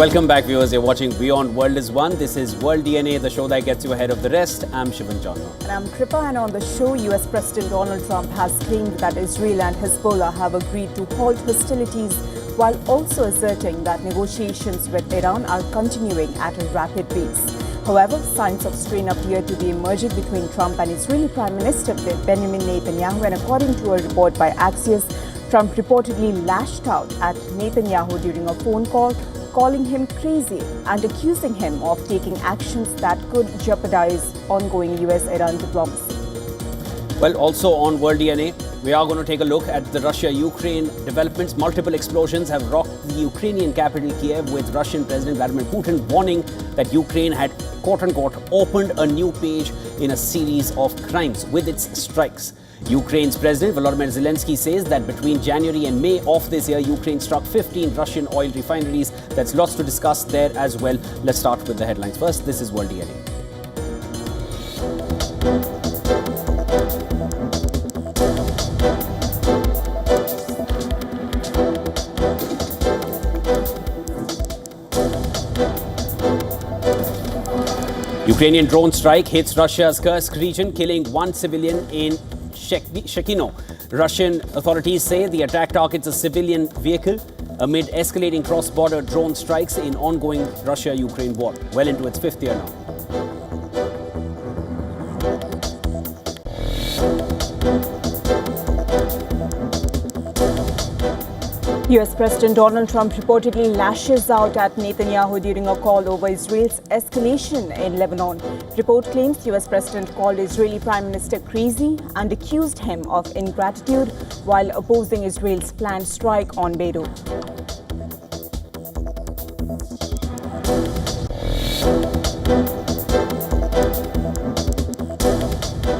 Welcome back, viewers. You're watching WION World is One. This is World DNA, the show that gets you ahead of the rest. I'm Shivan Chandra. And I'm Kripa, and on the show, US President Donald Trump has claimed that Israel and Hezbollah have agreed to halt hostilities, while also asserting that negotiations with Iran are continuing at a rapid pace. However, signs of strain appear to be emerging between Trump and Israeli Prime Minister Benjamin Netanyahu, and according to a report by Axios, Trump reportedly lashed out at Netanyahu during a phone call, calling him crazy and accusing him of taking actions that could jeopardize ongoing US-Iran diplomacy. Well, also on World DNA, we are going to take a look at the Russia-Ukraine developments. Multiple explosions have rocked the Ukrainian capital Kiev, with Russian President Vladimir Putin warning that Ukraine had, quote-unquote, opened a new page in a series of crimes with its strikes. Ukraine's President Volodymyr Zelensky says that between January and May of this year, Ukraine struck 15 Russian oil refineries. That's lots to discuss there as well. Let's start with the headlines first. This is World DNA. Ukrainian drone strike hits Russia's Kursk region, killing one civilian in Shekino. Russian authorities say the attack targets a civilian vehicle amid escalating cross-border drone strikes in ongoing Russia-Ukraine war, well into its fifth year now. US President Donald Trump reportedly lashes out at Netanyahu during a call over Israel's escalation in Lebanon. Report claims US President called Israeli Prime Minister crazy and accused him of ingratitude while opposing Israel's planned strike on Beirut.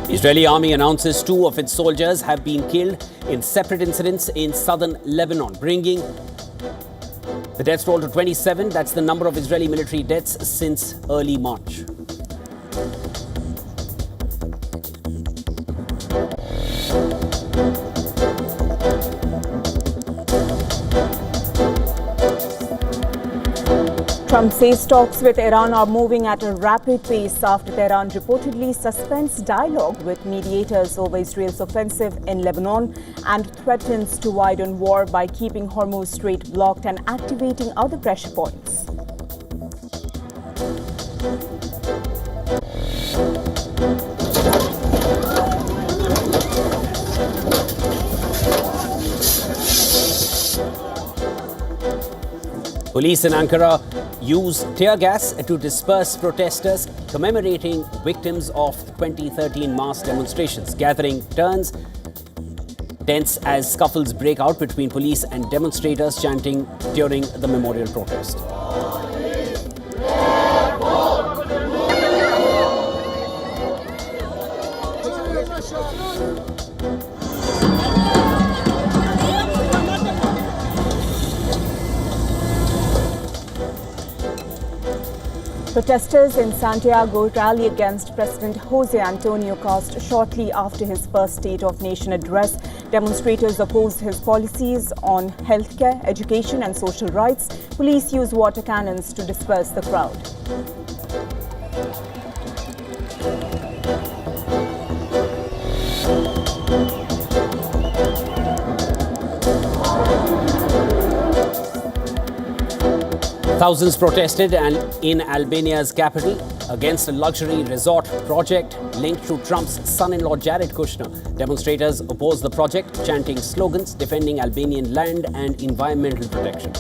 Israeli army announces 2 of its soldiers have been killed in separate incidents in southern Lebanon, bringing the death toll to 27. That's the number of Israeli military deaths since early March. Trump says talks with Iran are moving at a rapid pace after Tehran reportedly suspends dialogue with mediators over Israel's offensive in Lebanon and threatens to widen war by keeping Hormuz Strait blocked and activating other pressure points. Police in Ankara use tear gas to disperse protesters commemorating victims of 2013 mass demonstrations. Gathering turns tense as scuffles break out between police and demonstrators chanting during the memorial protest. Protesters in Santiago rally against President Jose Antonio Costa shortly after his first State of Nation address. Demonstrators opposed his policies on healthcare, education and social rights. Police used water cannons to disperse the crowd. Thousands protested in Albania's capital against a luxury resort project linked to Trump's son-in-law Jared Kushner. Demonstrators opposed the project, chanting slogans defending Albanian land and environmental protection.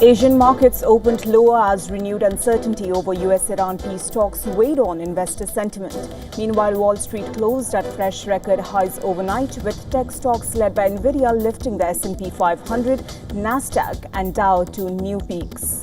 Asian markets opened lower as renewed uncertainty over US-Iran peace talks weighed on investor sentiment. Meanwhile, Wall Street closed at fresh record highs overnight, with tech stocks led by Nvidia lifting the S&P 500, Nasdaq and Dow to new peaks.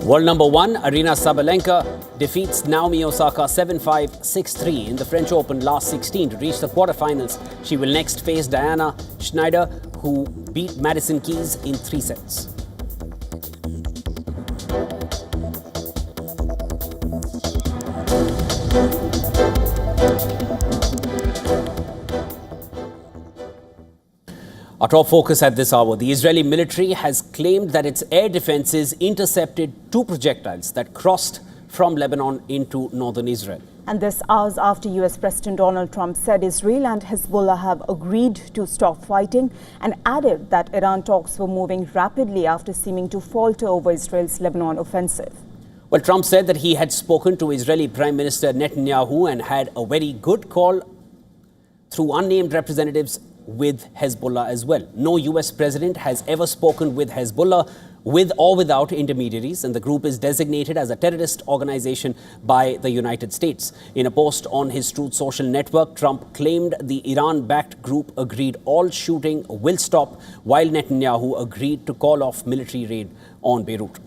World number one, Aryna Sabalenka, defeats Naomi Osaka 7-5, 6-3 in the French Open last 16 to reach the quarterfinals. She will next face Diana Schneider, who beat Madison Keys in 3 sets. Our top focus at this hour. The Israeli military has claimed that its air defenses intercepted 2 projectiles that crossed from Lebanon into northern Israel. And this hours after US President Donald Trump said Israel and Hezbollah have agreed to stop fighting and added that Iran talks were moving rapidly after seeming to falter over Israel's Lebanon offensive. Well, Trump said that he had spoken to Israeli Prime Minister Netanyahu and had a very good call through unnamed representatives with Hezbollah as well. No US president has ever spoken with Hezbollah with or without intermediaries, and the group is designated as a terrorist organization by the United States. In a post on his Truth Social network, Trump claimed the Iran-backed group agreed all shooting will stop, while Netanyahu agreed to call off military raid on Beirut.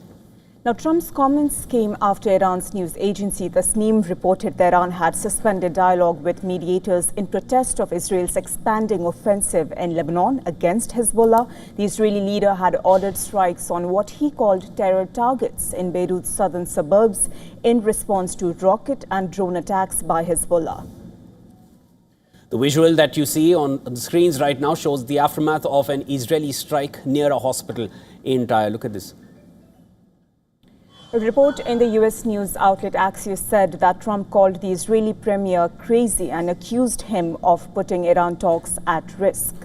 Now, Trump's comments came after Iran's news agency Tasnim reported that Iran had suspended dialogue with mediators in protest of Israel's expanding offensive in Lebanon against Hezbollah. The Israeli leader had ordered strikes on what he called terror targets in Beirut's southern suburbs in response to rocket and drone attacks by Hezbollah. The visual that you see on the screens right now shows the aftermath of an Israeli strike near a hospital in Tyre. Look at this. A report in the US news outlet Axios said that Trump called the Israeli premier crazy and accused him of putting Iran talks at risk.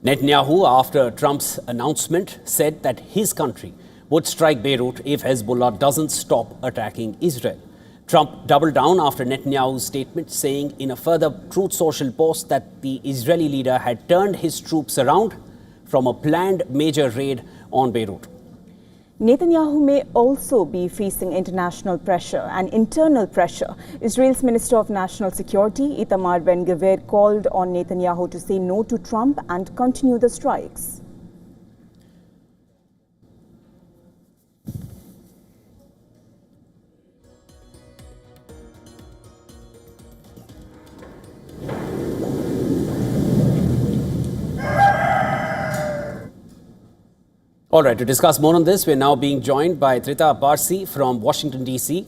Netanyahu, after Trump's announcement, said that his country would strike Beirut if Hezbollah doesn't stop attacking Israel. Trump doubled down after Netanyahu's statement, saying in a further Truth Social post that the Israeli leader had turned his troops around from a planned major raid on Beirut. Netanyahu may also be facing international pressure and internal pressure. Israel's Minister of National Security, Itamar Ben-Gvir, called on Netanyahu to say no to Trump and continue the strikes. All right, to discuss more on this, we're now being joined by Trita Parsi from Washington, D.C.,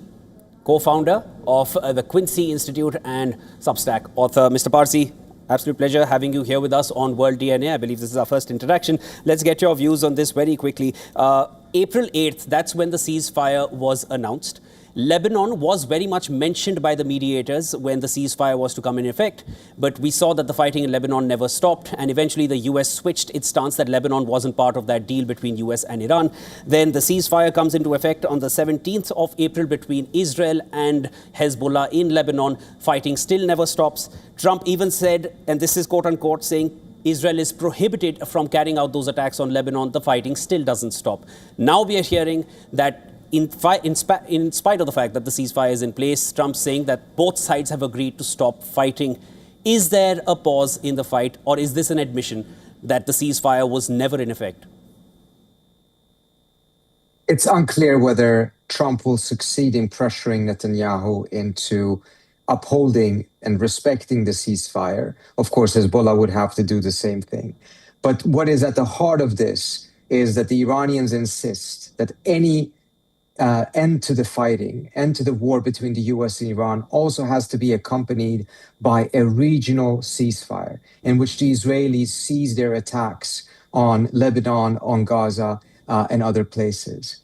co-founder of the Quincy Institute and Substack author. Mr. Parsi, absolute pleasure having you here with us on World DNA. I believe this is our first interaction. Let's get your views on this very quickly. April 8th, that's when the ceasefire was announced. Lebanon was very much mentioned by the mediators when the ceasefire was to come in effect, but we saw that the fighting in Lebanon never stopped, and eventually the US switched its stance that Lebanon wasn't part of that deal between US and Iran. Then the ceasefire comes into effect on the 17th of April between Israel and Hezbollah in Lebanon. Fighting still never stops. Trump even said, and this is quote unquote, saying Israel is prohibited from carrying out those attacks on Lebanon. The fighting still doesn't stop. Now we are hearing that in spite of the fact that the ceasefire is in place, Trump saying that both sides have agreed to stop fighting. Is there a pause in the fight, or is this an admission that the ceasefire was never in effect? It's unclear whether Trump will succeed in pressuring Netanyahu into upholding and respecting the ceasefire. Of course, Hezbollah would have to do the same thing. But what is at the heart of this is that the Iranians insist that any end to the fighting, end to the war between the US and Iran also has to be accompanied by a regional ceasefire in which the Israelis cease their attacks on Lebanon, on Gaza, and other places.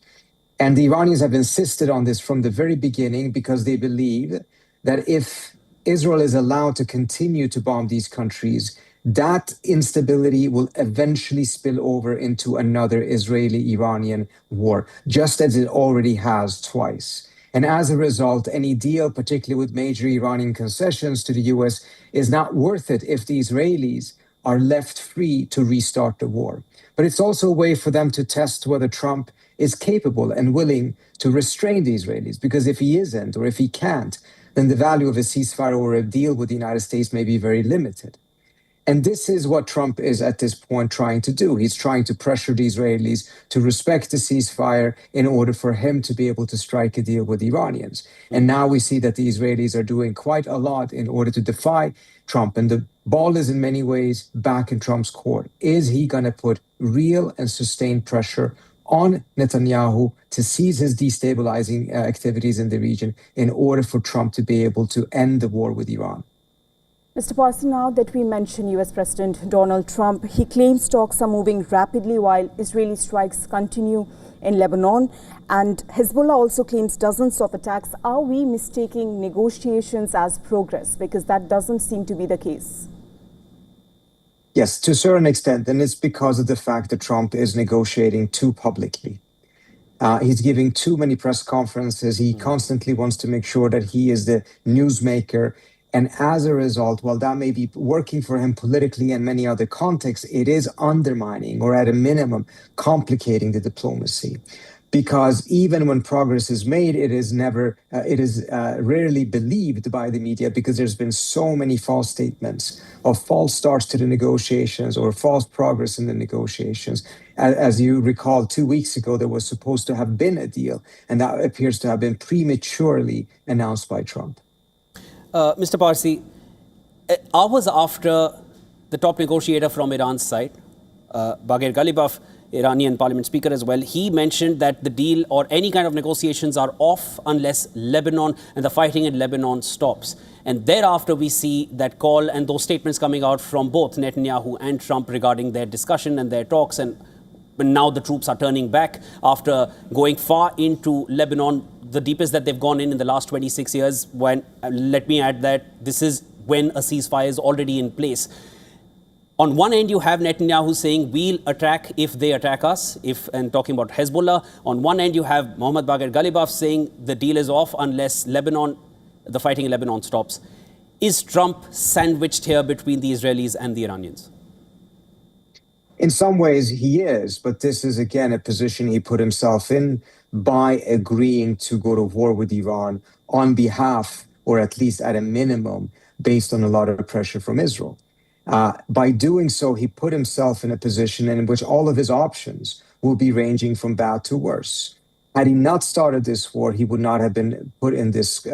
And the Iranians have insisted on this from the very beginning because they believe that if Israel is allowed to continue to bomb these countries, that instability will eventually spill over into another Israeli-Iranian war, just as it already has twice. And as a result, any deal, particularly with major Iranian concessions to the US, is not worth it if the Israelis are left free to restart the war. But it's also a way for them to test whether Trump is capable and willing to restrain the Israelis, because if he isn't, or if he can't, then the value of a ceasefire or a deal with the United States may be very limited. And this is what Trump is at this point trying to do. He's trying to pressure the Israelis to respect the ceasefire in order for him to be able to strike a deal with the Iranians. And now we see that the Israelis are doing quite a lot in order to defy Trump. And the ball is in many ways back in Trump's court. Is he going to put real and sustained pressure on Netanyahu to cease his destabilizing activities in the region in order for Trump to be able to end the war with Iran? Mr. Parsi, now that we mention US President Donald Trump, he claims talks are moving rapidly while Israeli strikes continue in Lebanon, and Hezbollah also claims dozens of attacks. Are we mistaking negotiations as progress? Because that doesn't seem to be the case. Yes, to a certain extent, and it's because of the fact that Trump is negotiating too publicly. He's giving too many press conferences. He constantly wants to make sure that he is the newsmaker. And as a result, while that may be working for him politically in many other contexts, it is undermining or at a minimum complicating the diplomacy. Because even when progress is made, it is rarely believed by the media because there's been so many false statements of false starts to the negotiations or false progress in the negotiations. As you recall, 2 weeks ago, there was supposed to have been a deal, and that appears to have been prematurely announced by Trump. Mr. Parsi, hours after the top negotiator from Iran's side, Baghir Ghalibaf, Iranian parliament speaker as well, he mentioned that the deal or any kind of negotiations are off unless Lebanon and the fighting in Lebanon stops. And thereafter, we see that call and those statements coming out from both Netanyahu and Trump regarding their discussion and their talks. And now the troops are turning back after going far into Lebanon, the deepest that they've gone in the last 26 years. When, let me add that this is when a ceasefire is already in place. On one end, you have Netanyahu saying, we'll attack if they attack us, and talking about Hezbollah. On one end, you have Mohammad Baghir Ghalibaf saying the deal is off unless the fighting in Lebanon stops. Is Trump sandwiched here between the Israelis and the Iranians? In some ways, he is, but this is, again, a position he put himself in by agreeing to go to war with Iran on behalf, or at least at a minimum, based on a lot of pressure from Israel. By doing so, he put himself in a position in which all of his options will be ranging from bad to worse. Had he not started this war, he would not have been put in this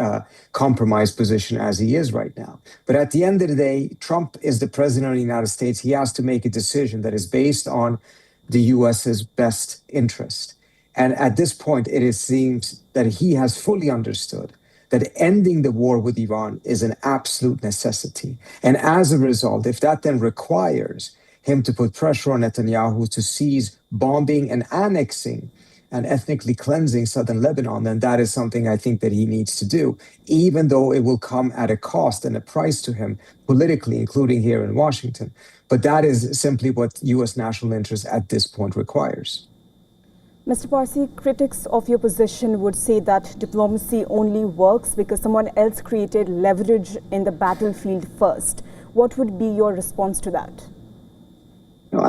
compromised position as he is right now. But at the end of the day, Trump is the president of the United States. He has to make a decision that is based on the U.S.'s best interest. And at this point, it seems that he has fully understood that ending the war with Iran is an absolute necessity. And as a result, if that then requires him to put pressure on Netanyahu to cease bombing and annexing and ethnically cleansing southern Lebanon, then that is something I think that he needs to do, even though it will come at a cost and a price to him politically, including here in Washington. But that is simply what U.S. national interest at this point requires. Mr. Parsi, critics of your position would say that diplomacy only works because someone else created leverage in the battlefield first. What would be your response to that? No,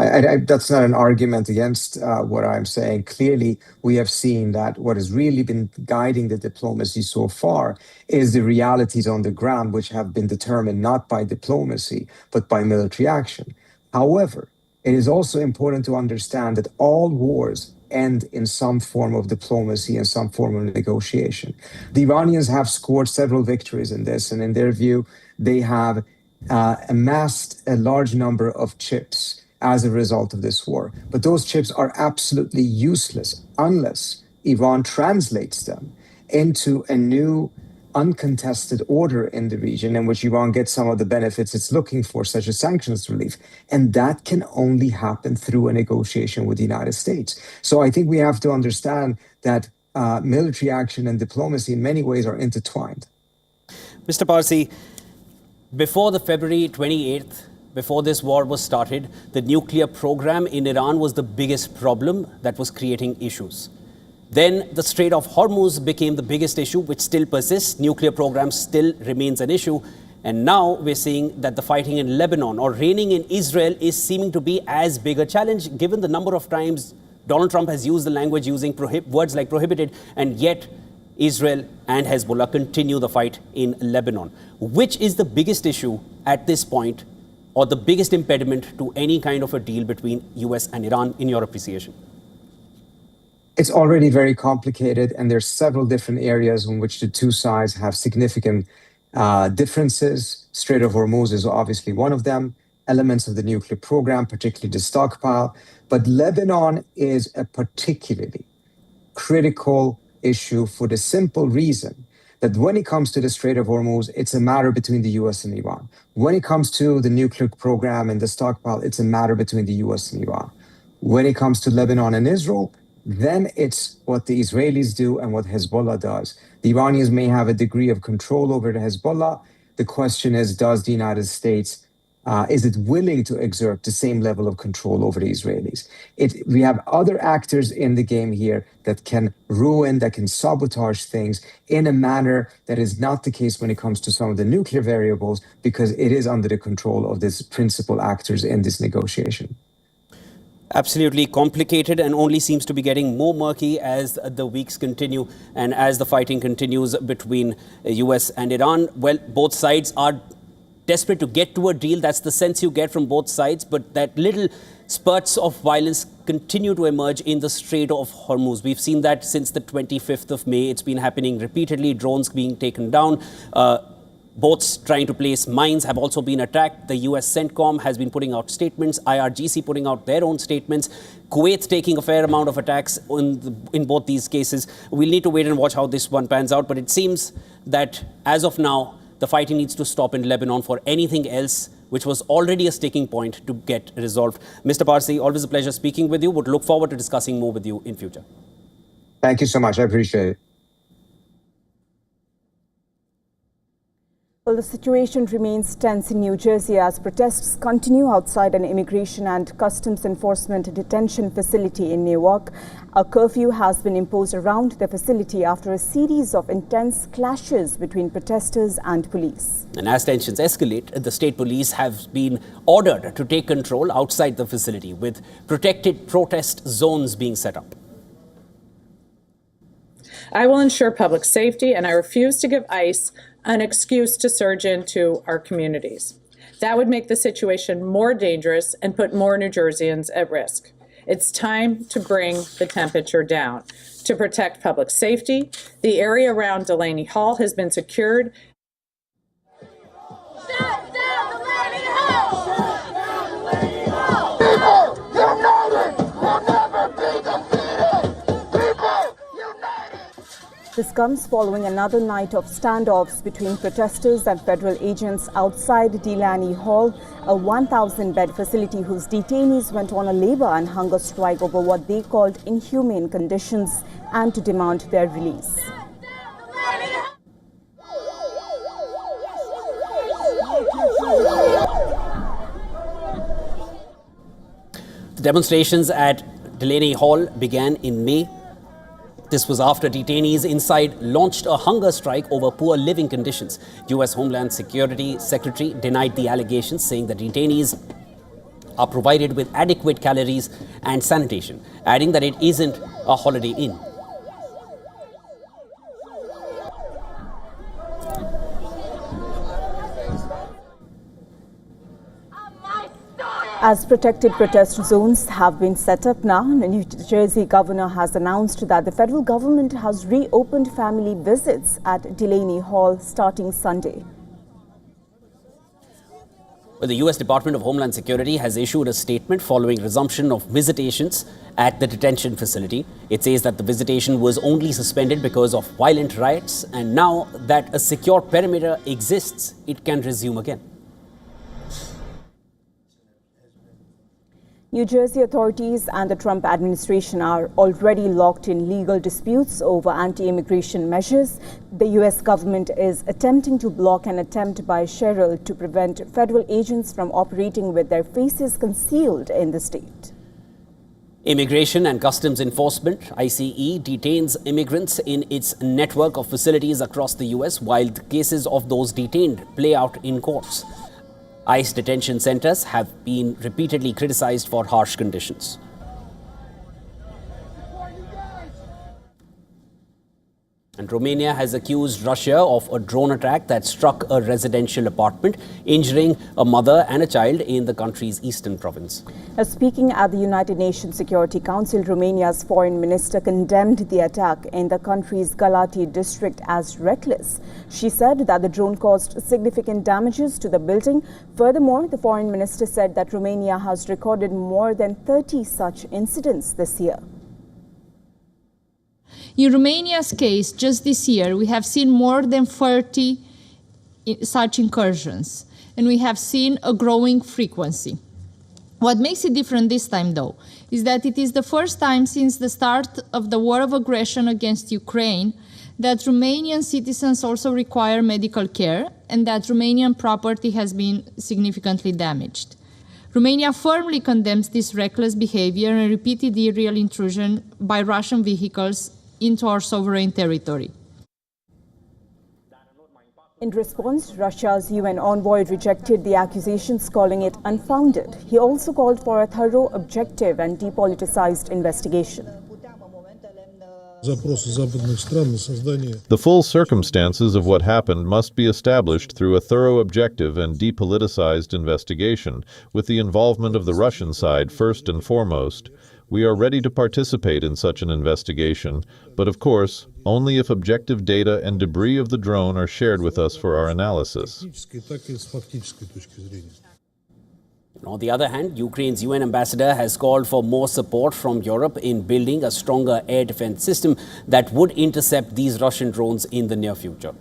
that's not an argument against what I'm saying. Clearly, we have seen that what has really been guiding the diplomacy so far is the realities on the ground, which have been determined not by diplomacy, but by military action. However, it is also important to understand that all wars end in some form of diplomacy and some form of negotiation. The Iranians have scored several victories in this, and in their view, they have amassed a large number of chips as a result of this war. But those chips are absolutely useless unless Iran translates them into a new uncontested order in the region in which Iran gets some of the benefits it's looking for, such as sanctions relief. And that can only happen through a negotiation with the United States. So I think we have to understand that military action and diplomacy in many ways are intertwined. Mr. Parsi, before the February 28th, before this war was started, the nuclear program in Iran was the biggest problem that was creating issues. Then the Strait of Hormuz became the biggest issue, which still persists. Nuclear program still remains an issue. And now we're seeing that the fighting in Lebanon or reigning in Israel is seeming to be as big a challenge, given the number of times Donald Trump has used the language using words like prohibited, and yet Israel and Hezbollah continue the fight in Lebanon. Which is the biggest issue at this point or the biggest impediment to any kind of a deal between US and Iran, in your appreciation? It's already very complicated, and there's several different areas in which the two sides have significant differences. Strait of Hormuz is obviously one of them, elements of the nuclear program, particularly the stockpile. But Lebanon is a particularly critical issue for the simple reason that when it comes to the Strait of Hormuz, it's a matter between the US and Iran. When it comes to the nuclear program and the stockpile, it's a matter between the US and Iran. When it comes to Lebanon and Israel, then it's what the Israelis do and what Hezbollah does. The Iranians may have a degree of control over the Hezbollah. The question is, does the United States, is it willing to exert the same level of control over the Israelis? We have other actors in the game here that can ruin, that can sabotage things in a manner that is not the case when it comes to some of the nuclear variables, because it is under the control of these principal actors in this negotiation. Absolutely complicated, and only seems to be getting more murky as the weeks continue and as the fighting continues between US and Iran. Well, both sides are desperate to get to a deal. That's the sense you get from both sides. But that little spurts of violence continue to emerge in the Strait of Hormuz. We've seen that since the 25th of May. It's been happening repeatedly, drones being taken down. Boats trying to place mines have also been attacked. The US CENTCOM has been putting out statements, IRGC putting out their own statements, Kuwait taking a fair amount of attacks in both these cases. We'll need to wait and watch how this one pans out, but it seems that as of now, the fighting needs to stop in Lebanon for anything else, which was already a sticking point, to get resolved. Mr. Parsi, always a pleasure speaking with you. Would look forward to discussing more with you in future. Thank you so much. I appreciate it. Well, the situation remains tense in New Jersey as protests continue outside an immigration and customs enforcement detention facility in Newark. A curfew has been imposed around the facility after a series of intense clashes between protesters and police. And as tensions escalate, the state police have been ordered to take control outside the facility, with protected protest zones being set up. I will ensure public safety, and I refuse to give ICE an excuse to surge into our communities. That would make the situation more dangerous and put more New Jerseyans at risk. It's time to bring the temperature down. To protect public safety, the area around Delaney Hall has been secured. Shut down Delaney Hall! Shut down Delaney Hall! People united will never be defeated! People united! This comes following another night of standoffs between protesters and federal agents outside Delaney Hall, a 1,000-bed facility whose detainees went on a labor and hunger strike over what they called inhumane conditions and to demand their release. The demonstrations at Delaney Hall began in May. This was after detainees inside launched a hunger strike over poor living conditions. U.S. Homeland Security Secretary denied the allegations, saying that detainees are provided with adequate calories and sanitation, adding that it isn't a Holiday Inn. As protected protest zones have been set up now, the New Jersey governor has announced that the federal government has reopened family visits at Delaney Hall starting Sunday. Well, the U.S. Department of Homeland Security has issued a statement following resumption of visitations at the detention facility. It says that the visitation was only suspended because of violent riots, and now that a secure perimeter exists, it can resume again. New Jersey authorities and the Trump administration are already locked in legal disputes over anti-immigration measures. The U.S. government is attempting to block an attempt by Sherrill to prevent federal agents from operating with their faces concealed in the state. Immigration and Customs Enforcement, ICE, detains immigrants in its network of facilities across the U.S. while the cases of those detained play out in courts. ICE detention centers have been repeatedly criticized for harsh conditions. And Romania has accused Russia of a drone attack that struck a residential apartment, injuring a mother and a child in the country's eastern province. Now, speaking at the United Nations Security Council, Romania's foreign minister condemned the attack in the country's Galati district as reckless. She said that the drone caused significant damages to the building. Furthermore, the foreign minister said that Romania has recorded more than 30 such incidents this year. In Romania's case, just this year, we have seen more than 30 such incursions, and we have seen a growing frequency. What makes it different this time, though, is that it is the first time since the start of the war of aggression against Ukraine that Romanian citizens also require medical care and that Romanian property has been significantly damaged. Romania firmly condemns this reckless behavior and repeated illegal intrusion by Russian vehicles into our sovereign territory. In response, Russia's UN envoy rejected the accusations, calling it unfounded. He also called for a thorough, objective and depoliticized investigation. The full circumstances of what happened must be established through a thorough, objective and depoliticized investigation, with the involvement of the Russian side first and foremost. We are ready to participate in such an investigation, but of course, only if objective data and debris of the drone are shared with us for our analysis. On the other hand, Ukraine's UN ambassador has called for more support from Europe in building a stronger air defense system that would intercept these Russian drones in the near future.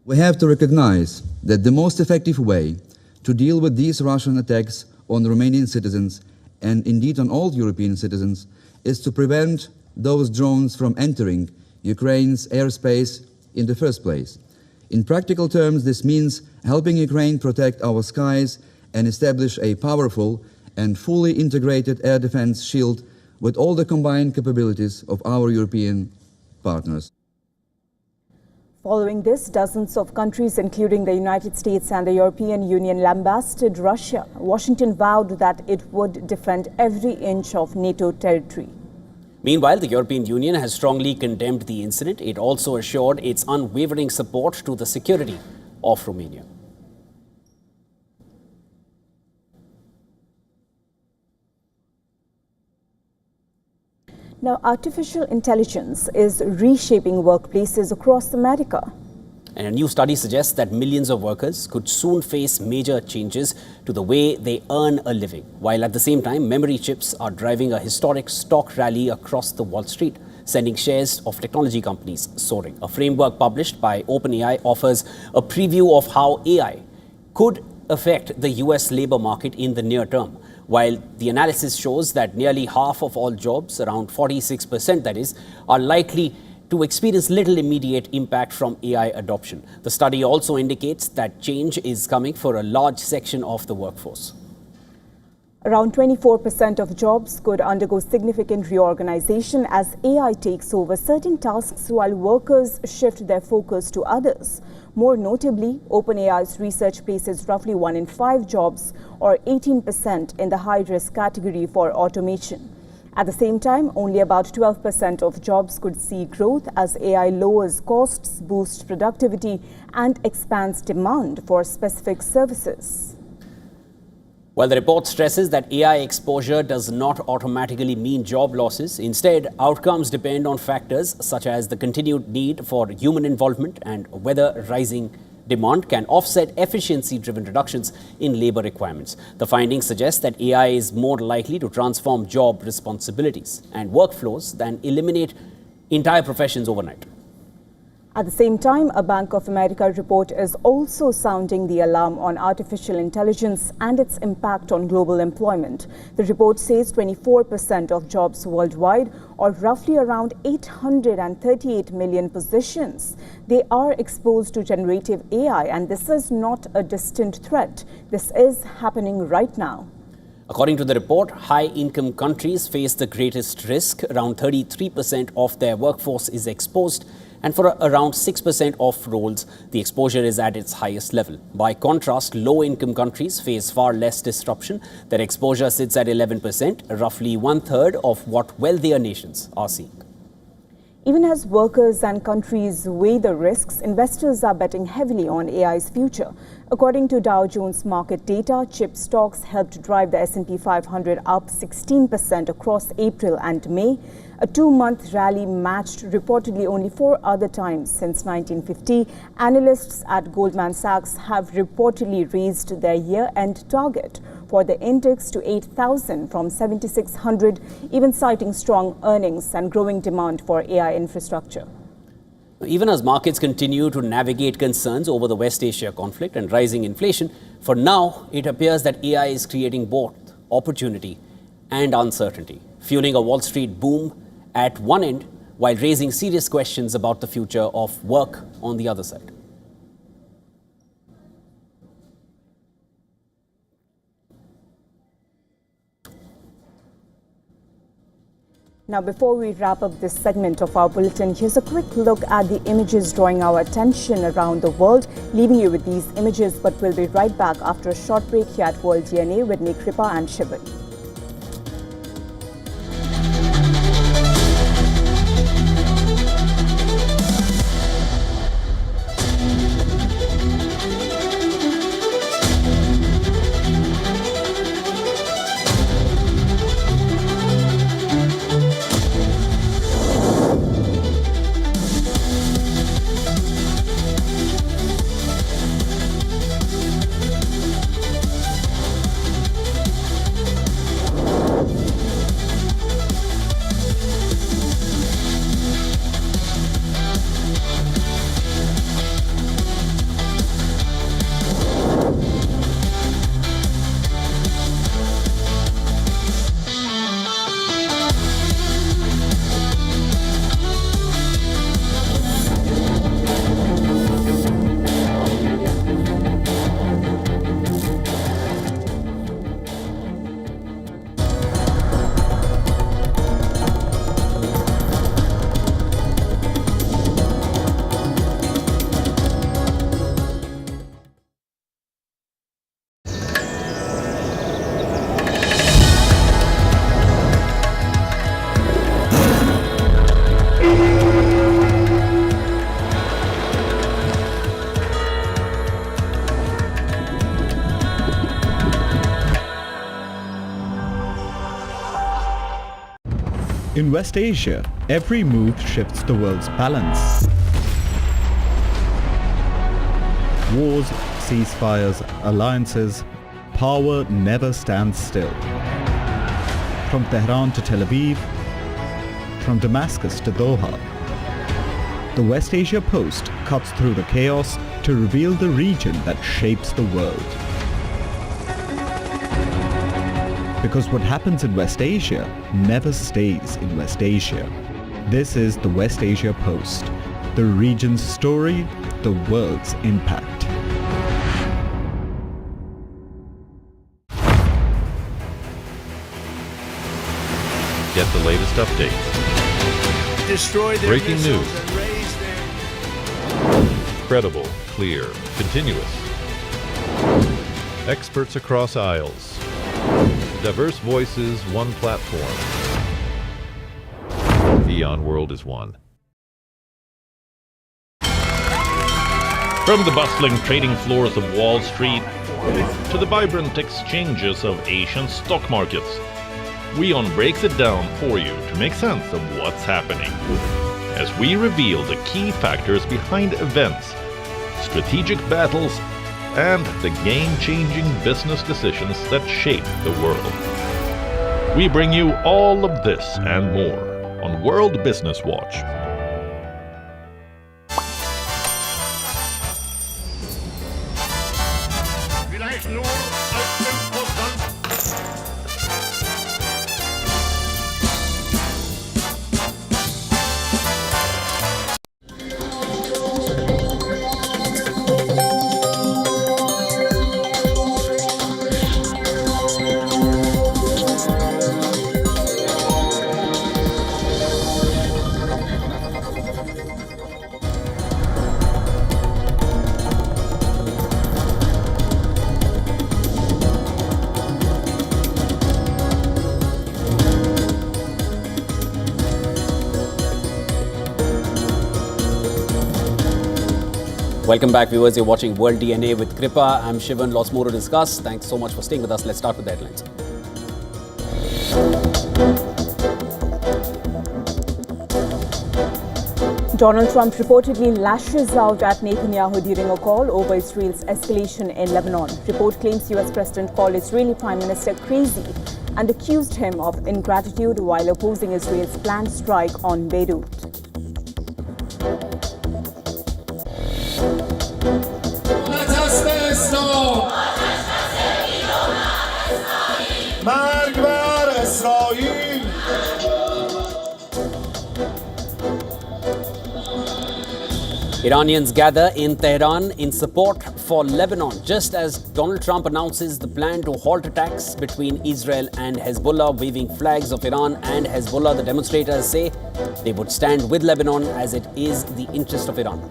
We have to recognize that the most effective way to deal with these Russian attacks on Romanian citizens and indeed on all European citizens is to prevent those drones from entering Ukraine's airspace in the first place. In practical terms, this means helping Ukraine protect our skies and establish a powerful and fully integrated air defense shield with all the combined capabilities of our European partners. Following this, dozens of countries, including the United States and the European Union, lambasted Russia. Washington vowed that it would defend every inch of NATO territory. Meanwhile, the European Union has strongly condemned the incident. It also assured its unwavering support to the security of Romania. Now, artificial intelligence is reshaping workplaces across America. And a new study suggests that millions of workers could soon face major changes to the way they earn a living, while at the same time, memory chips are driving a historic stock rally across the Wall Street, sending shares of technology companies soaring. A framework published by OpenAI offers a preview of how AI could affect the US labor market in the near term. While the analysis shows that nearly half of all jobs, around 46% that is, are likely to experience little immediate impact from AI adoption. The study also indicates that change is coming for a large section of the workforce. Around 24% of jobs could undergo significant reorganization as AI takes over certain tasks while workers shift their focus to others. More notably, OpenAI's research places roughly 1 in 5 jobs, or 18%, in the high-risk category for automation. At the same time, only about 12% of jobs could see growth as AI lowers costs, boosts productivity, and expands demand for specific services. Well, the report stresses that AI exposure does not automatically mean job losses. Instead, outcomes depend on factors such as the continued need for human involvement and whether rising demand can offset efficiency-driven reductions in labor requirements. The findings suggest that AI is more likely to transform job responsibilities and workflows than eliminate entire professions overnight. At the same time, a Bank of America report is also sounding the alarm on artificial intelligence and its impact on global employment. The report says 24% of jobs worldwide, or roughly around 838 million positions, they are exposed to generative AI, and this is not a distant threat. This is happening right now. According to the report, high-income countries face the greatest risk. Around 33% of their workforce is exposed, and for around 6% of roles, the exposure is at its highest level. By contrast, low-income countries face far less disruption. Their exposure sits at 11%, roughly one-third of what wealthier nations are seeing. Even as workers and countries weigh the risks, investors are betting heavily on AI's future. According to Dow Jones market data, chip stocks helped drive the S&P 500 up 16% across April and May. A two-month rally matched reportedly only 4 other times since 1950. Analysts at Goldman Sachs have reportedly raised their year-end target for the index to 8,000 from 7,600, even citing strong earnings and growing demand for AI infrastructure. Even as markets continue to navigate concerns over the West Asia conflict and rising inflation, for now, it appears that AI is creating both opportunity and uncertainty, fueling a Wall Street boom at one end while raising serious questions about the future of work on the other side. Now, before we wrap up this segment of our bulletin, here's a quick look at the images drawing our attention around the world. Leaving you with these images, but we'll be right back after a short break here at World DNA with Nikripa and Shivan. In West Asia, every move shifts the world's balance. Wars, ceasefires, alliances, power never stands still. From Tehran to Tel Aviv, from Damascus to Doha, the West Asia Post cuts through the chaos to reveal the region that shapes the world. Because what happens in West Asia never stays in West Asia. This is the West Asia Post, the region's story, the world's impact. Get the latest updates. Destroy their Breaking missiles news. and raise their... Credible, clear, continuous. Experts across aisles. Diverse voices, one platform. WION World is one. From the bustling trading floors of Wall Street to the vibrant exchanges of Asian stock markets, WION breaks it down for you to make sense of what's happening. As we reveal the key factors behind events, strategic battles, and the game-changing business decisions that shape the world. We bring you all of this and more on World Business Watch. Vielleicht nur auf dem Posten. Welcome back, viewers. You're watching World DNA with Kripa. I'm Shivan. Lots more to discuss. Thanks so much for staying with us. Let's start with the headlines. Donald Trump reportedly lashes out at Netanyahu during a call over Israel's escalation in Lebanon. Report claims US President called Israeli Prime Minister crazy and accused him of ingratitude while opposing Israel's planned strike on Beirut. Iranians gather in Tehran in support for Lebanon, just as Donald Trump announces the plan to halt attacks between Israel and Hezbollah, waving flags of Iran and Hezbollah. The demonstrators say they would stand with Lebanon as it is the interest of Iran.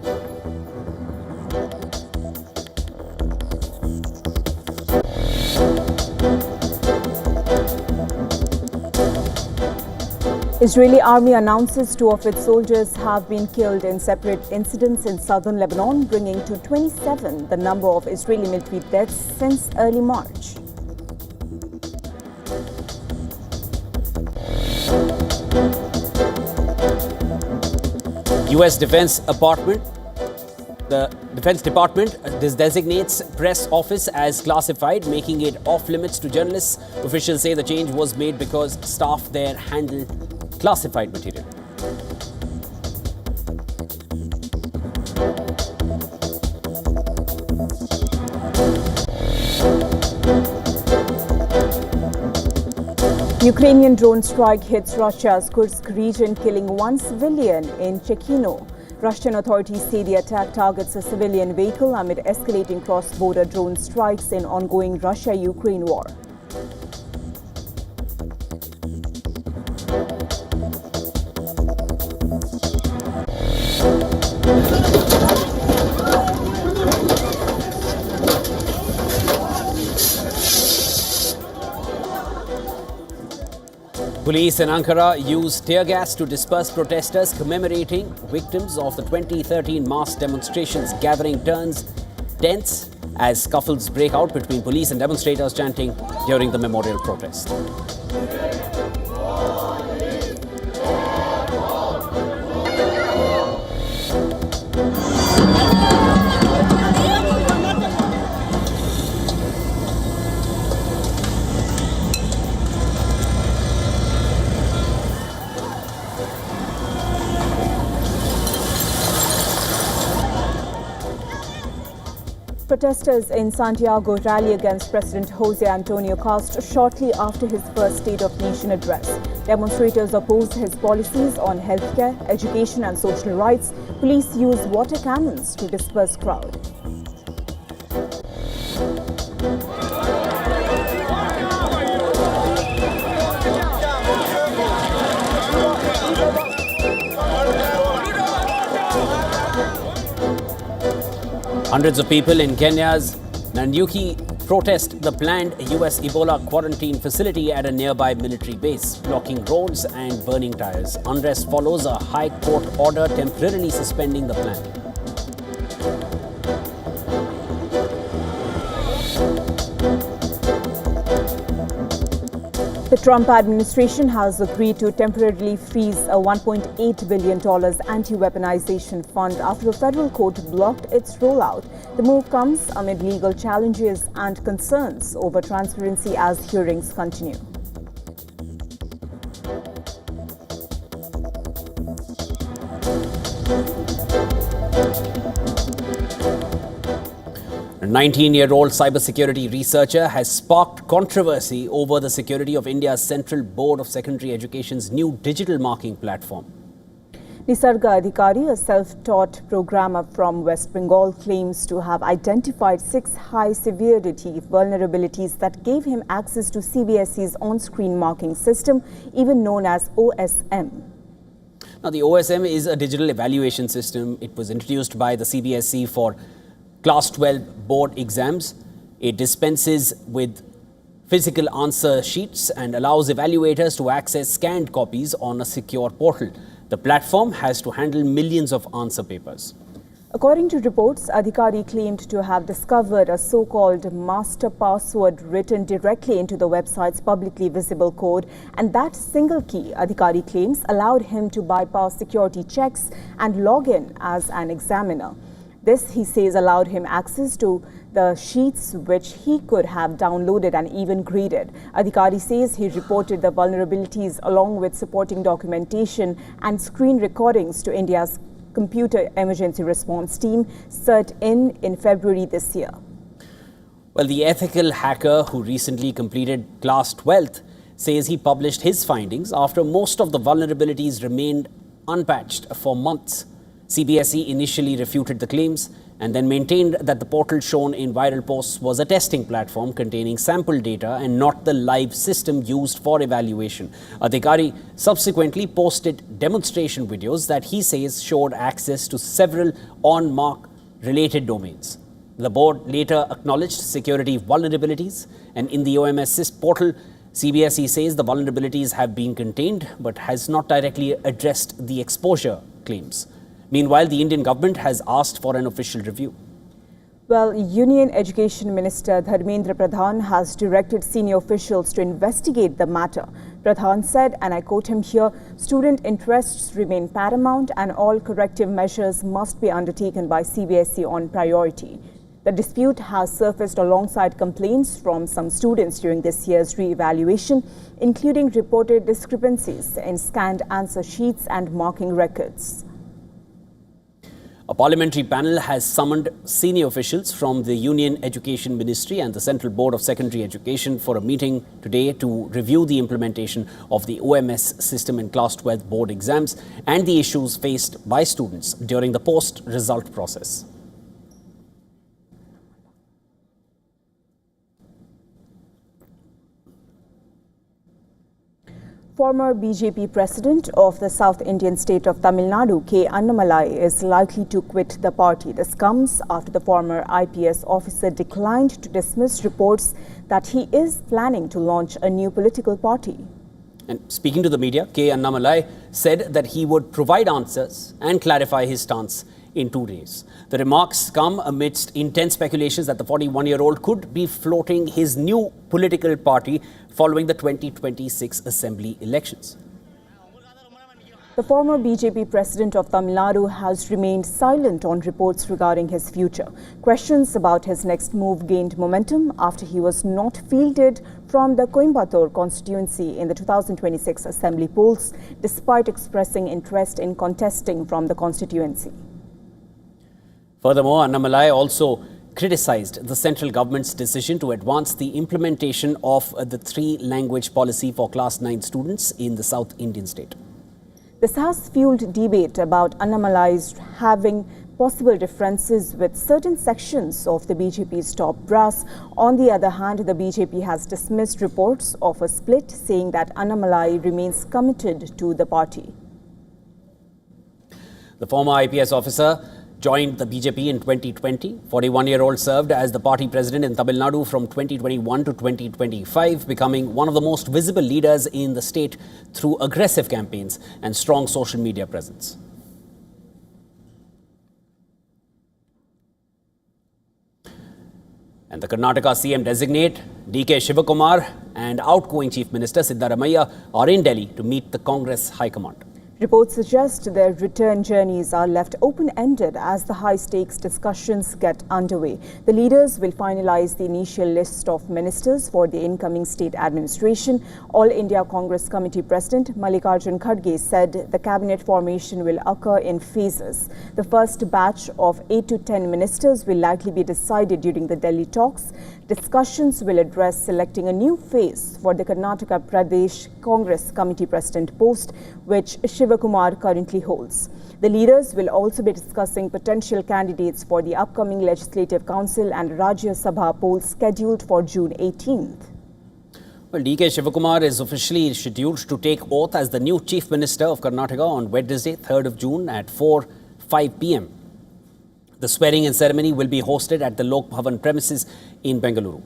Israeli army announces 2 of its soldiers have been killed in separate incidents in southern Lebanon, bringing to 27 the number of Israeli military deaths since early March. U.S. The Defense Department designates press office as classified, making it off limits to journalists. Officials say the change was made because staff there handle classified material. Ukrainian drone strike hits Russia's Kursk region, killing 1 civilian in Chechino. Russian authorities say the attack targets a civilian vehicle amid escalating cross-border drone strikes in ongoing Russia-Ukraine war. Police in Ankara used tear gas to disperse protesters commemorating victims of the 2013 mass demonstrations. Gathering turns tense as scuffles break out between police and demonstrators chanting during the memorial protest. Protesters in Santiago rally against President Jose Antonio Castro shortly after his first State of Nation address. Demonstrators opposed his policies on healthcare, education and social rights. Police used water cannons to disperse crowd. Hundreds of people in Kenya's Nanyuki protest the planned US Ebola quarantine facility at a nearby military base, blocking roads and burning tires. Unrest follows a high court order temporarily suspending the plan. The Trump administration has agreed to temporarily freeze a $1.8 billion anti-weaponization fund after a federal court blocked its rollout. The move comes amid legal challenges and concerns over transparency as hearings continue. A 19-year-old cybersecurity researcher has sparked controversy over the security of India's Central Board of Secondary Education's new digital marking platform. Nisarga Adhikari, a self-taught programmer from West Bengal, claims to have identified 6 high-severity vulnerabilities that gave him access to CBSE's on-screen marking system, even known as OSM. Now, the OSM is a digital evaluation system. It was introduced by the CBSE for Class 12 board exams. It dispenses with physical answer sheets and allows evaluators to access scanned copies on a secure portal. The platform has to handle millions of answer papers. According to reports, Adhikari claimed to have discovered a so-called master password written directly into the website's publicly visible code, and that single key, Adhikari claims, allowed him to bypass security checks and log in as an examiner. This, he says, allowed him access to the sheets which he could have downloaded and even graded. Adhikari says he reported the vulnerabilities along with supporting documentation and screen recordings to India's Computer Emergency Response Team, CERT-in February this year. Well, the ethical hacker who recently completed Class 12th says he published his findings after most of the vulnerabilities remained unpatched for months. CBSE initially refuted the claims and then maintained that the portal shown in viral posts was a testing platform containing sample data and not the live system used for evaluation. Adhikari subsequently posted demonstration videos that he says showed access to several on-mark related domains. The board later acknowledged security vulnerabilities, and in the OMS portal, CBSE says the vulnerabilities have been contained but has not directly addressed the exposure claims. Meanwhile, the Indian government has asked for an official review. Well, Union Education Minister Dharmendra Pradhan has directed senior officials to investigate the matter. Pradhan said, and I quote him here, student interests remain paramount and all corrective measures must be undertaken by CBSE on priority. The dispute has surfaced alongside complaints from some students during this year's re-evaluation, including reported discrepancies in scanned answer sheets and marking records. A parliamentary panel has summoned senior officials from the Union Education Ministry and the Central Board of Secondary Education for a meeting today to review the implementation of the OMS system in Class 12 board exams and the issues faced by students during the post-result process. Former BJP president of the South Indian state of Tamil Nadu, K. Annamalai, is likely to quit the party. This comes after the former IPS officer declined to dismiss reports that he is planning to launch a new political party. And speaking to the media, K. Annamalai said that he would provide answers and clarify his stance in 2 days. The remarks come amidst intense speculations that the 41-year-old could be floating his new political party following the 2026 assembly elections. The former BJP president of Tamil Nadu has remained silent on reports regarding his future. Questions about his next move gained momentum after he was not fielded from the Coimbatore constituency in the 2026 assembly polls, despite expressing interest in contesting from the constituency. Furthermore, Annamalai also criticized the central government's decision to advance the implementation of the 3-language policy for Class 9 students in the South Indian state. This has fueled debate about Annamalai's having possible differences with certain sections of the BJP's top brass. On the other hand, the BJP has dismissed reports of a split, saying that Annamalai remains committed to the party. The former IPS officer joined the BJP in 2020. 41-year-old served as the party president in Tamil Nadu from 2021 to 2025, becoming one of the most visible leaders in the state through aggressive campaigns and strong social media presence. And the Karnataka CM designate D.K. Shivakumar and outgoing Chief Minister Siddaramaiah are in Delhi to meet the Congress High Command. Reports suggest their return journeys are left open-ended as the high-stakes discussions get underway. The leaders will finalize the initial list of ministers for the incoming state administration. All India Congress Committee President Mallikarjun Kharge said the cabinet formation will occur in phases. The first batch of 8 to 10 ministers will likely be decided during the Delhi talks. Discussions will address selecting a new face for the Karnataka Pradesh Congress Committee President post, which Shivakumar currently holds. The leaders will also be discussing potential candidates for the upcoming Legislative Council and Rajya Sabha polls scheduled for June 18th. Well, D.K. Shivakumar is officially scheduled to take oath as the new Chief Minister of Karnataka on Wednesday, 3rd of June at 4:05 p.m. The swearing-in ceremony will be hosted at the Lok Bhavan premises in Bengaluru.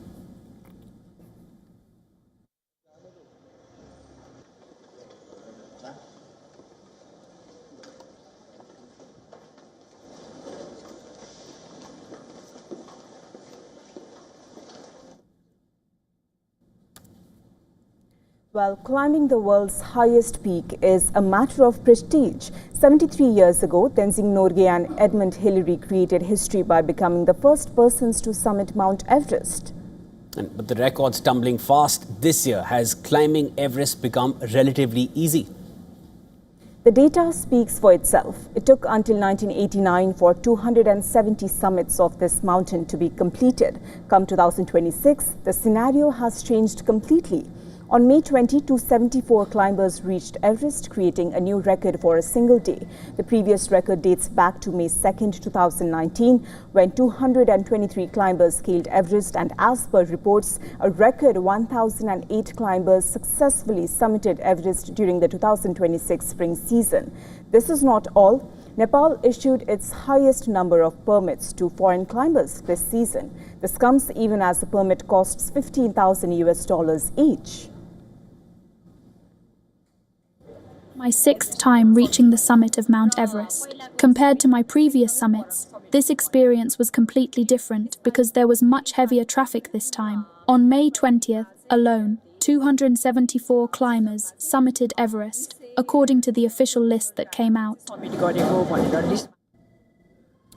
Well, climbing the world's highest peak is a matter of prestige. 73 years ago, Tenzing Norgay and Edmund Hillary created history by becoming the first persons to summit Mount Everest. But the record's tumbling fast this year. Has climbing Everest become relatively easy? The data speaks for itself. It took until 1989 for 270 summits of this mountain to be completed. Come 2026, the scenario has changed completely. On May 20, 274 climbers reached Everest, creating a new record for a single day. The previous record dates back to May 2, 2019, when 223 climbers scaled Everest, and as per reports, a record 1,008 climbers successfully summited Everest during the 2026 spring season. This is not all. Nepal issued its highest number of permits to foreign climbers this season. This comes even as the permit costs $15,000 each. My sixth time reaching the summit of Mount Everest. Compared to my previous summits, this experience was completely different because there was much heavier traffic this time. On May 20th, alone, 274 climbers summited Everest, according to the official list that came out.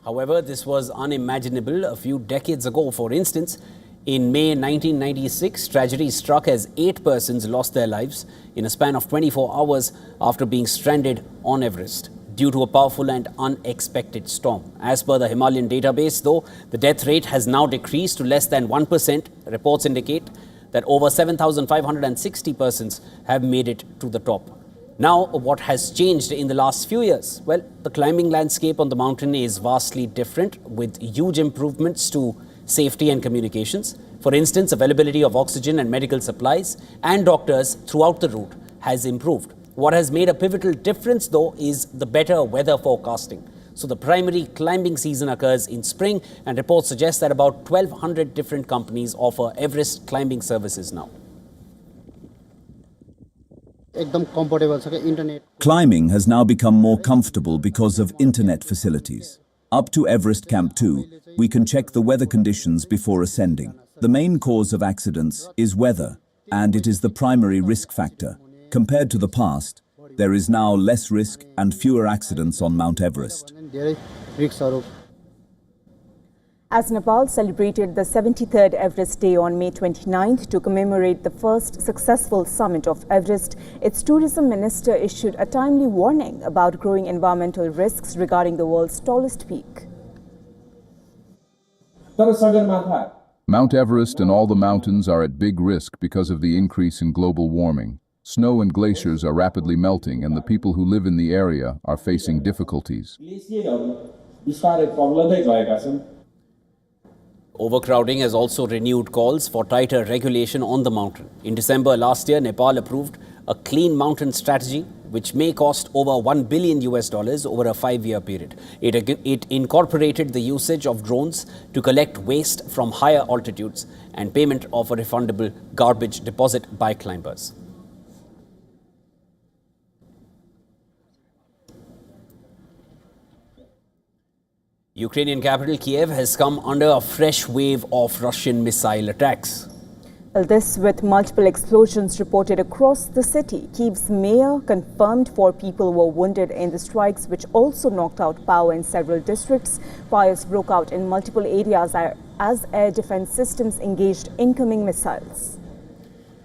However, this was unimaginable a few decades ago. For instance, in May 1996, tragedy struck as 8 persons lost their lives in a span of 24 hours after being stranded on Everest due to a powerful and unexpected storm. As per the Himalayan database, though, the death rate has now decreased to less than 1%. Reports indicate that over 7,560 persons have made it to the top. Now, what has changed in the last few years? Well, the climbing landscape on the mountain is vastly different, with huge improvements to safety and communications. For instance, availability of oxygen and medical supplies and doctors throughout the route has improved. What has made a pivotal difference, though, is the better weather forecasting. So the primary climbing season occurs in spring, and reports suggest that about 1,200 different companies offer Everest climbing services now. Climbing has now become more comfortable because of internet facilities. Up to Everest Camp 2, we can check the weather conditions before ascending. The main cause of accidents is weather, and it is the primary risk factor. Compared to the past, there is now less risk and fewer accidents on Mount Everest. As Nepal celebrated the 73rd Everest Day on May 29th to commemorate the first successful summit of Everest, its tourism minister issued a timely warning about growing environmental risks regarding the world's tallest peak. Mount Everest and all the mountains are at big risk because of the increase in global warming. Snow and glaciers are rapidly melting, and the people who live in the area are facing difficulties. Overcrowding has also renewed calls for tighter regulation on the mountain. In December last year, Nepal approved a clean mountain strategy, which may cost over $1 billion over a 5-year period. It incorporated the usage of drones to collect waste from higher altitudes and payment of a refundable garbage deposit by climbers. Ukrainian capital Kiev has come under a fresh wave of Russian missile attacks. Well, this with multiple explosions reported across the city. Kiev's mayor confirmed 4 people were wounded in the strikes, which also knocked out power in several districts. Fires broke out in multiple areas as air defense systems engaged incoming missiles.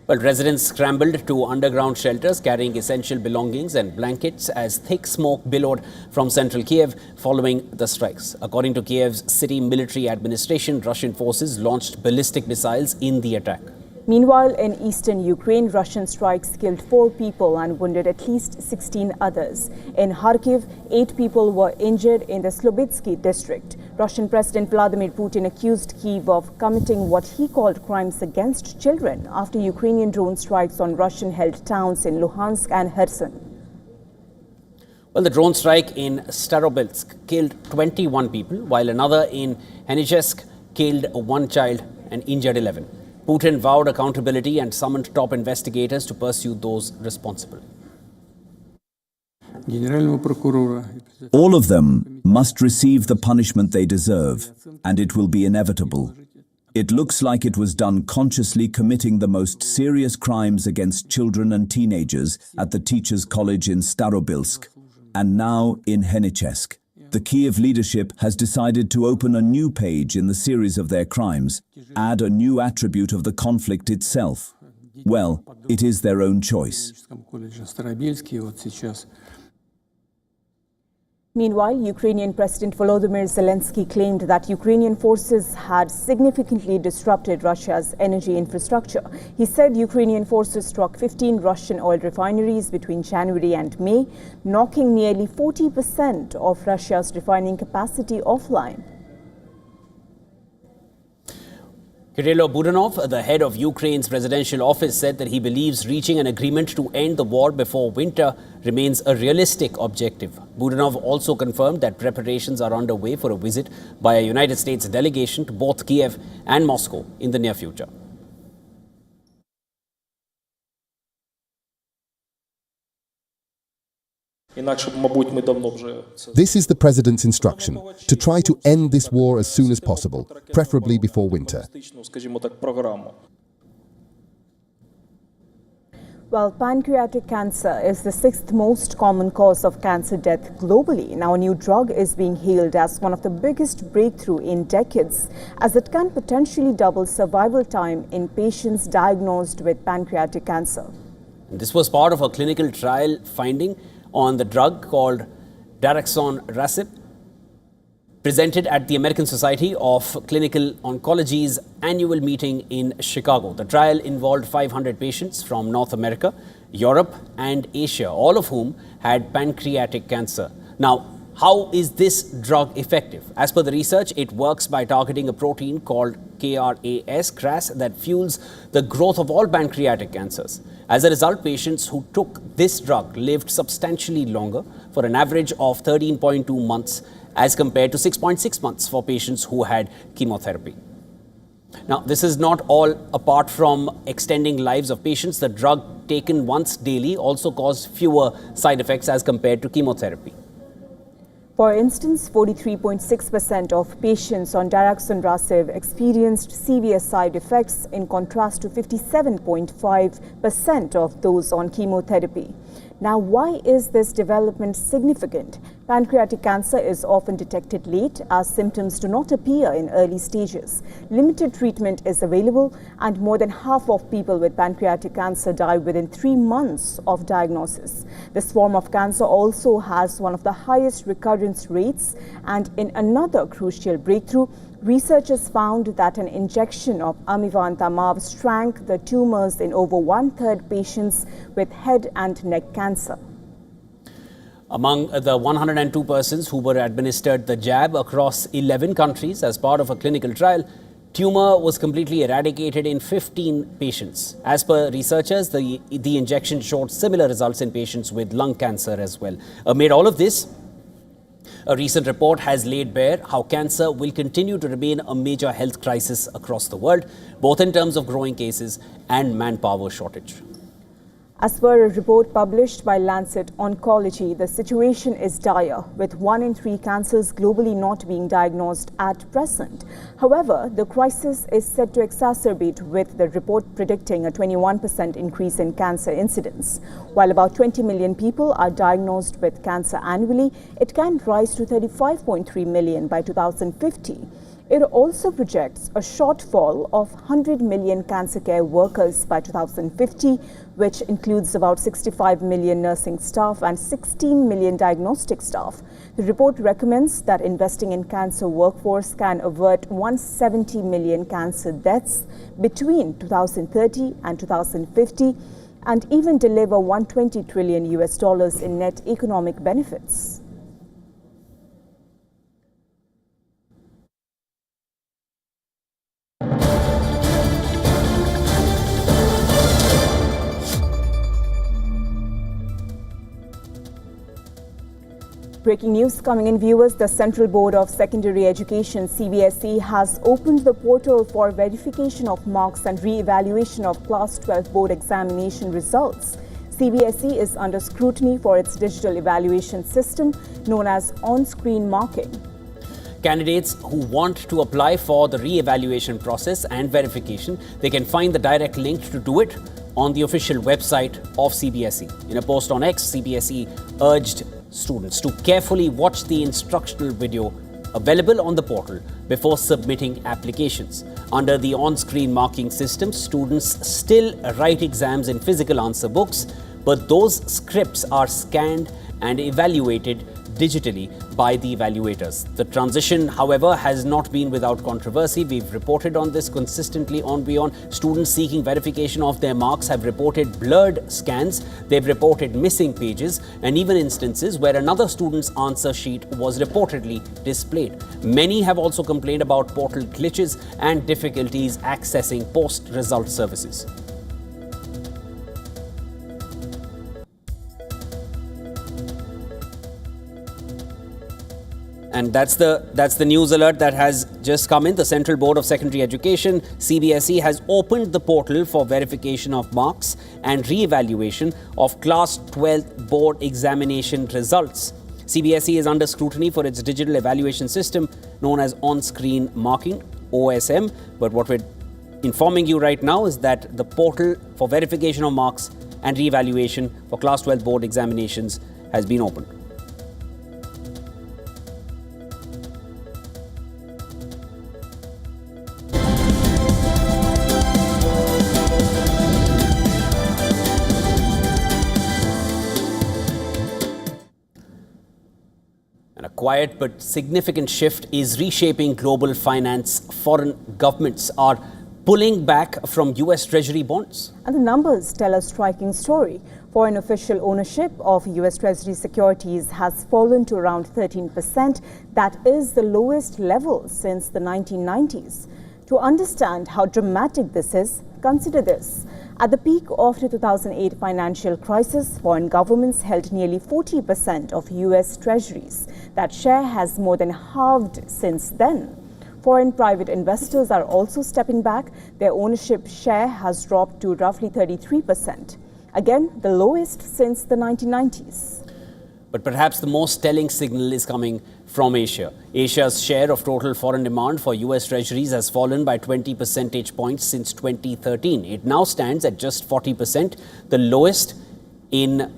Well, residents scrambled to underground shelters carrying essential belongings and blankets as thick smoke billowed from central Kiev following the strikes. According to Kiev's city military administration, Russian forces launched ballistic missiles in the attack. Meanwhile, in eastern Ukraine, Russian strikes killed 4 people and wounded at least 16 others. In Kharkiv, 8 people were injured in the Slobitsky district. Russian President Vladimir Putin accused Kyiv of committing what he called crimes against children after Ukrainian drone strikes on Russian-held towns in Luhansk and Kherson. Well, the drone strike in Starobilsk killed 21 people, while another in Henichesk killed 1 child and injured 11. Putin vowed accountability and summoned top investigators to pursue those responsible. All of them must receive the punishment they deserve, and it will be inevitable. It looks like it was done consciously committing the most serious crimes against children and teenagers at the Teachers' College in Starobilsk and now in Henichesk. The Kiev leadership has decided to open a new page in the series of their crimes, add a new attribute of the conflict itself. Well, it is their own choice. Meanwhile, Ukrainian President Volodymyr Zelensky claimed that Ukrainian forces had significantly disrupted Russia's energy infrastructure. He said Ukrainian forces struck 15 Russian oil refineries between January and May, knocking nearly 40% of Russia's refining capacity offline. Kirill Budanov, the head of Ukraine's presidential office, said that he believes reaching an agreement to end the war before winter remains a realistic objective. Budanov also confirmed that preparations are underway for a visit by a United States delegation to both Kiev and Moscow in the near future. This is the President's instruction, to try to end this war as soon as possible, preferably before winter. Well, pancreatic cancer is the 6th most common cause of cancer death globally. Now, a new drug is being hailed as one of the biggest breakthrough in decades, as it can potentially double survival time in patients diagnosed with pancreatic cancer. This was part of a clinical trial finding on the drug called daraxonrasib, presented at the American Society of Clinical Oncology's annual meeting in Chicago. The trial involved 500 patients from North America, Europe and Asia, all of whom had pancreatic cancer. Now, how is this drug effective? As per the research, it works by targeting a protein called KRAS that fuels the growth of all pancreatic cancers. As a result, patients who took this drug lived substantially longer, for an average of 13.2 months as compared to 6.6 months for patients who had chemotherapy. Now, this is not all. Apart from extending lives of patients, the drug taken once daily also caused fewer side effects as compared to chemotherapy. For instance, 43.6% of patients on daraxonrasib experienced severe side effects, in contrast to 57.5% of those on chemotherapy. Now, why is this development significant? Pancreatic cancer is often detected late, as symptoms do not appear in early stages. Limited treatment is available, and more than half of people with pancreatic cancer die within 3 months of diagnosis. This form of cancer also has one of the highest recurrence rates, and in another crucial breakthrough, researchers found that an injection of amivantamab shrank the tumors in over 1/3 patients with head and neck cancer. Among the 102 persons who were administered the jab across 11 countries as part of a clinical trial, tumor was completely eradicated in 15 patients. As per researchers, the injection showed similar results in patients with lung cancer as well. Amid all of this, a recent report has laid bare how cancer will continue to remain a major health crisis across the world, both in terms of growing cases and manpower shortage. As per a report published by Lancet Oncology, the situation is dire, with 1 in 3 cancers globally not being diagnosed at present. However, the crisis is set to exacerbate, with the report predicting a 21% increase in cancer incidence. While about 20 million people are diagnosed with cancer annually, it can rise to 35.3 million by 2050. It also projects a shortfall of 100 million cancer care workers by 2050, which includes about 65 million nursing staff and 16 million diagnostic staff. The report recommends that investing in cancer workforce can avert 170 million cancer deaths between 2030 and 2050, and even deliver $120 trillion in net economic benefits. Breaking news coming in, viewers. The Central Board of Secondary Education, CBSE, has opened the portal for verification of marks and re-evaluation of Class 12 board examination results. CBSE is under scrutiny for its digital evaluation system known as on-screen marking. Candidates who want to apply for the re-evaluation process and verification, they can find the direct link to do it on the official website of CBSE. In a post on X, CBSE urged students to carefully watch the instructional video available on the portal before submitting applications. Under the on-screen marking system, students still write exams in physical answer books, but those scripts are scanned and evaluated digitally by the evaluators. The transition, however, has not been without controversy. We've reported on this consistently on WION. Students seeking verification of their marks have reported blurred scans, they've reported missing pages, and even instances where another student's answer sheet was reportedly displayed. Many have also complained about portal glitches and difficulties accessing post-result services. And that's the news alert that has just come in. The Central Board of Secondary Education, CBSE, has opened the portal for verification of marks and re-evaluation of Class 12 board examination results. CBSE is under scrutiny for its digital evaluation system known as on-screen marking, OSM. But what we're informing you right now is that the portal for verification of marks and re-evaluation for Class 12 board examinations has been opened. A quiet but significant shift is reshaping global finance. Foreign governments are pulling back from US Treasury bonds. And the numbers tell a striking story. Foreign official ownership of US Treasury securities has fallen to around 13%. That is the lowest level since the 1990s. To understand how dramatic this is, consider this. At the peak of the 2008 financial crisis, foreign governments held nearly 40% of US treasuries. That share has more than halved since then. Foreign private investors are also stepping back. Their ownership share has dropped to roughly 33%. Again, the lowest since the 1990s. But perhaps the most telling signal is coming from Asia. Asia's share of total foreign demand for US treasuries has fallen by 20 percentage points since 2013. It now stands at just 40%, the lowest in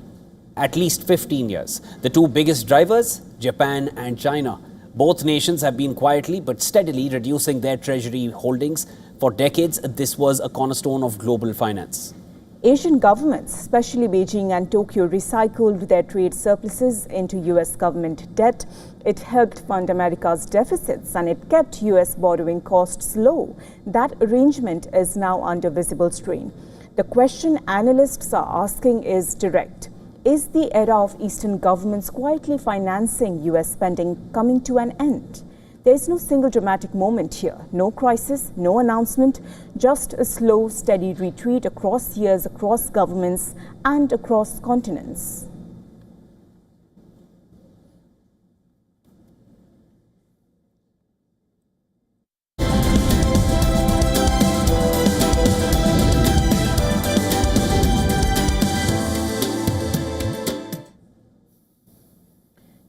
at least 15 years. The two biggest drivers, Japan and China. Both nations have been quietly but steadily reducing their treasury holdings. For decades, this was a cornerstone of global finance. Asian governments, especially Beijing and Tokyo, recycled their trade surpluses into US government debt. It helped fund America's deficits and it kept US borrowing costs low. That arrangement is now under visible strain. The question analysts are asking is direct. Is the era of Eastern governments quietly financing US spending coming to an end? There is no single dramatic moment here, no crisis, no announcement, just a slow, steady retreat across years, across governments and across continents.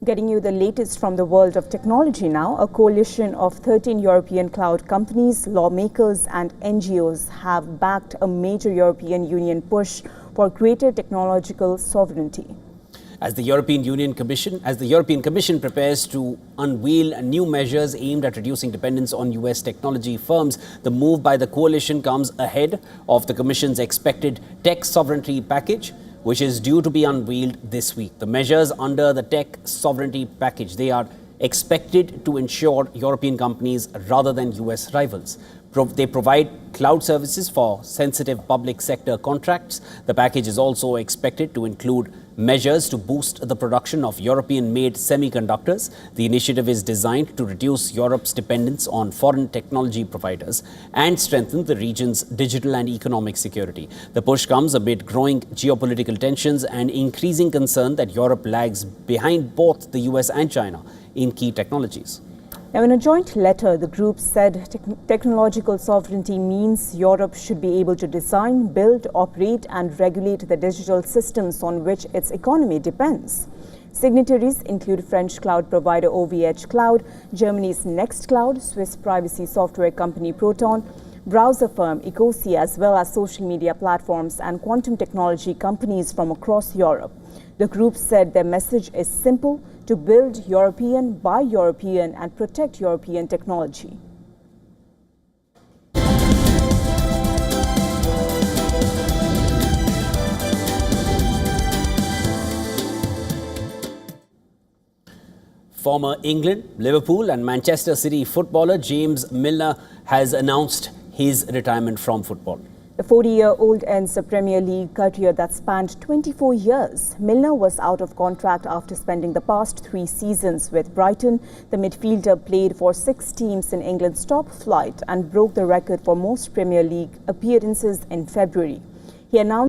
Getting you the latest from the world of technology now, a coalition of 13 European cloud companies, lawmakers and NGOs have backed a major European Union push for greater technological sovereignty. As the European Commission prepares to unveil new measures aimed at reducing dependence on US technology firms, the move by the coalition comes ahead of the Commission's expected tech sovereignty package, which is due to be unveiled this week. The measures under the tech sovereignty package, they are expected to ensure European companies rather than US rivals. They provide cloud services for sensitive public sector contracts. The package is also expected to include measures to boost the production of European-made semiconductors. The initiative is designed to reduce Europe's dependence on foreign technology providers and strengthen the region's digital and economic security. The push comes amid growing geopolitical tensions and increasing concern that Europe lags behind both the US and China in key technologies. Now, in a joint letter, the group said technological sovereignty means Europe should be able to design, build, operate and regulate the digital systems on which its economy depends. Signatories include French cloud provider OVH Cloud, Germany's Nextcloud, Swiss privacy software company Proton, browser firm Ecosia, as well as social media platforms and quantum technology companies from across Europe. The group said their message is simple: to build European, buy European, and protect European technology. Former England, Liverpool and Manchester City footballer James Milner has announced his retirement from football. The 40-year-old ends a Premier League career that spanned 24 years. Milner was out of contract after spending the past 3 seasons with Brighton. The midfielder played for 6 teams in England's top flight and broke the record for most Premier League appearances in February. He announced